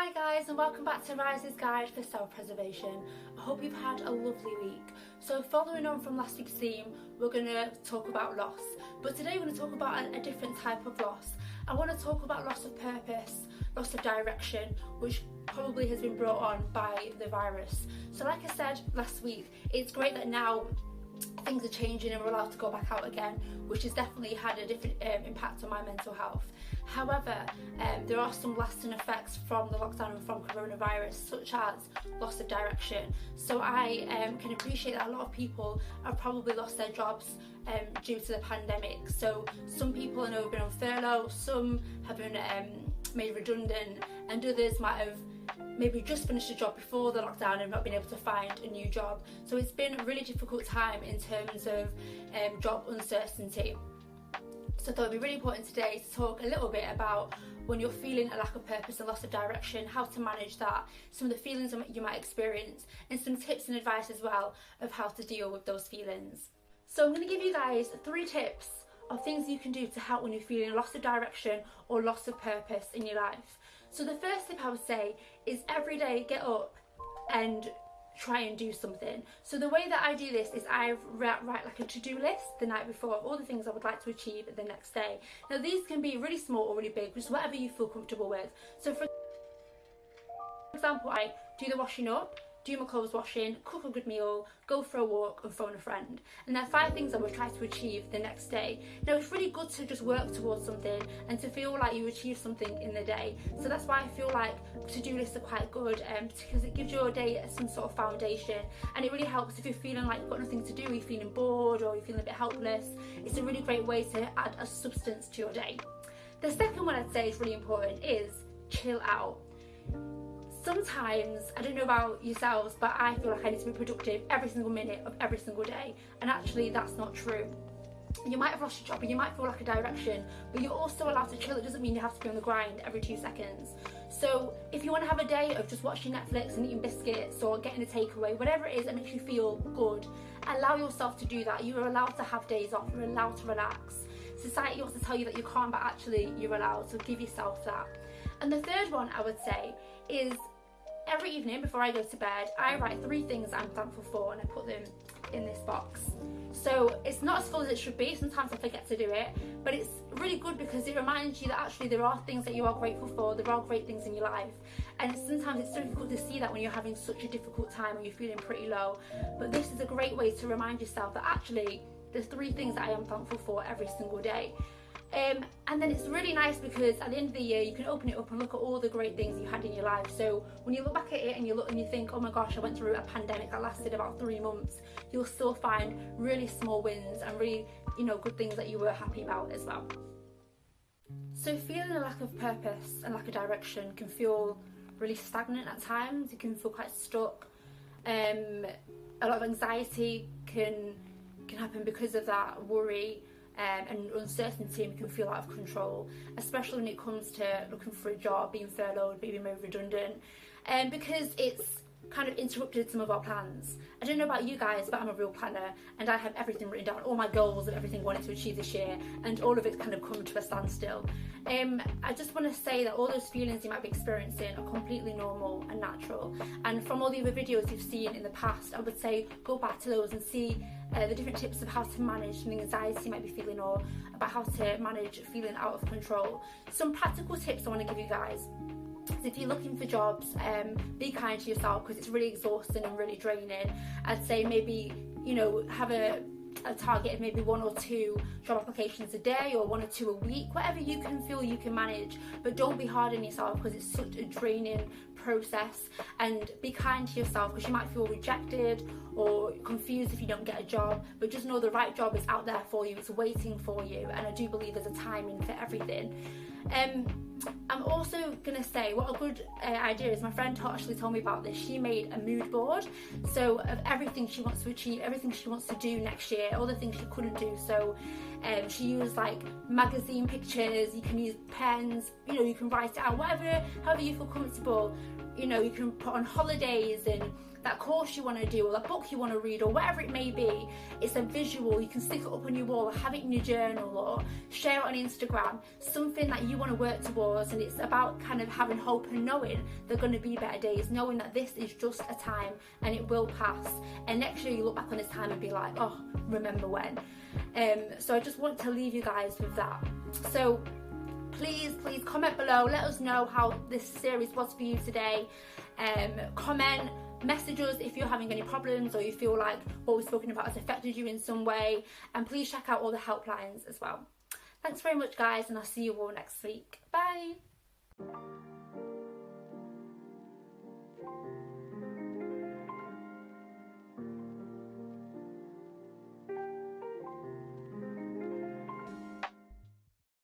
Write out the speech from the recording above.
Hi guys, and welcome back to Rise's Guide for Self-Preservation. I hope you've had a lovely week. So following on from last week's theme, we're going to talk about loss. But today we're going to talk about a different type of loss. I want to talk about loss of purpose, loss of direction, which probably has been brought on by the virus. So like I said last week, it's great that now things are changing and we're allowed to go back out again, which has definitely had a different impact on my mental health. However, there are some lasting effects from the lockdown and from coronavirus, such as loss of direction. So I can appreciate that a lot of people have probably lost their jobs due to the pandemic. So some people have now been on furlough, some have been made redundant, and others might have maybe just finished a job before the lockdown and not been able to find a new job. So it's been a really difficult time in terms of job uncertainty. So I thought it'd be really important today to talk a little bit about when you're feeling a lack of purpose and loss of direction, how to manage that, some of the feelings you might experience, and some tips and advice as well of how to deal with those feelings. So I'm going to give you guys 3 tips of things you can do to help when you're feeling loss of direction or loss of purpose in your life. So the first tip I would say is every day get up and try and do something. So the way that I do this is I write like a to-do list the night before of all the things I would like to achieve the next day. Now these can be really small or really big, just whatever you feel comfortable with. So for example, I do the washing up, do my clothes washing, cook a good meal, go for a walk and phone a friend. And they're 5 things I would try to achieve the next day. Now it's really good to just work towards something and to feel like you achieve something in the day. So that's why I feel like to-do lists are quite good, because it gives your day some sort of foundation, and it really helps if you're feeling like you've got nothing to do, you're feeling bored or you're feeling a bit helpless. It's a really great way to add a substance to your day. The second one I'd say is really important is chill out. Sometimes, I don't know about yourselves, but I feel like I need to be productive every single minute of every single day, and actually that's not true. You might have lost your job and you might feel like a direction, but you're also allowed to chill. It doesn't mean you have to be on the grind every 2 seconds. So if you want to have a day of just watching Netflix and eating biscuits or getting a takeaway, whatever it is that makes you feel good, allow yourself to do that. You are allowed to have days off, you're allowed to relax. Society wants to tell you that you can't, but actually you're allowed, so give yourself that. And the third one I would say is every evening before I go to bed, I write 3 things I'm thankful for and I put them in this box. So it's not as full as it should be, sometimes I forget to do it, but it's really good because it reminds you that actually there are things that you are grateful for, there are great things in your life. And sometimes it's so difficult to see that when you're having such a difficult time or you're feeling pretty low. But this is a great way to remind yourself that actually there's 3 things that I am thankful for every single day. And then it's really nice because at the end of the year you can open it up and look at all the great things you had in your life. So when you look back at it and you look and you think, oh my gosh, I went through a pandemic that lasted about 3 months, you'll still find really small wins and really, good things that you were happy about as well. So feeling a lack of purpose and lack of direction can feel really stagnant at times. You can feel quite stuck. A lot of anxiety can happen because of that worry. And uncertainty, and we can feel out of control, especially when it comes to looking for a job, being furloughed, being made redundant, because it's kind of interrupted some of our plans. I don't know about you guys, but I'm a real planner and I have everything written down, all my goals and everything I wanted to achieve this year, and all of it's kind of come to a standstill. I just want to say that all those feelings you might be experiencing are completely normal and natural, and from all the other videos you've seen in the past, I would say go back to those and see the different tips of how to manage the anxiety you might be feeling, or about how to manage feeling out of control. Some practical tips I want to give you guys is if you're looking for jobs, be kind to yourself because it's really exhausting and really draining. I'd say maybe, have a target of maybe 1 or 2 job applications a day, or 1 or 2 a week, whatever you can feel you can manage, but don't be hard on yourself because it's such a draining process. And be kind to yourself because you might feel rejected or confused if you don't get a job, but just know the right job is out there for you, it's waiting for you, and I do believe there's a timing for everything. I'm also going to say what a good idea is. My friend actually told me about this. She made a mood board, so of everything she wants to achieve, everything she wants to do next year, all the things she couldn't do. So she used like magazine pictures, you can use pens, you can write it out, however you feel comfortable. You can put on holidays and that course you want to do, or that book you want to read, or whatever it may be. It's a visual. You can stick it up on your wall, or have it in your journal, or share it on Instagram, something that you want to work towards. And it's about kind of having hope and knowing there are going to be better days, knowing that this is just a time and it will pass, and next year you look back on this time and be like, oh, remember when. So I just want to leave you guys with that. So please comment below, let us know how this series was for you today. Comment, message us if you're having any problems, or you feel like what we're talking about has affected you in some way, and please check out all the helplines as well. Thanks very much, guys, and I'll see you all next week. Bye.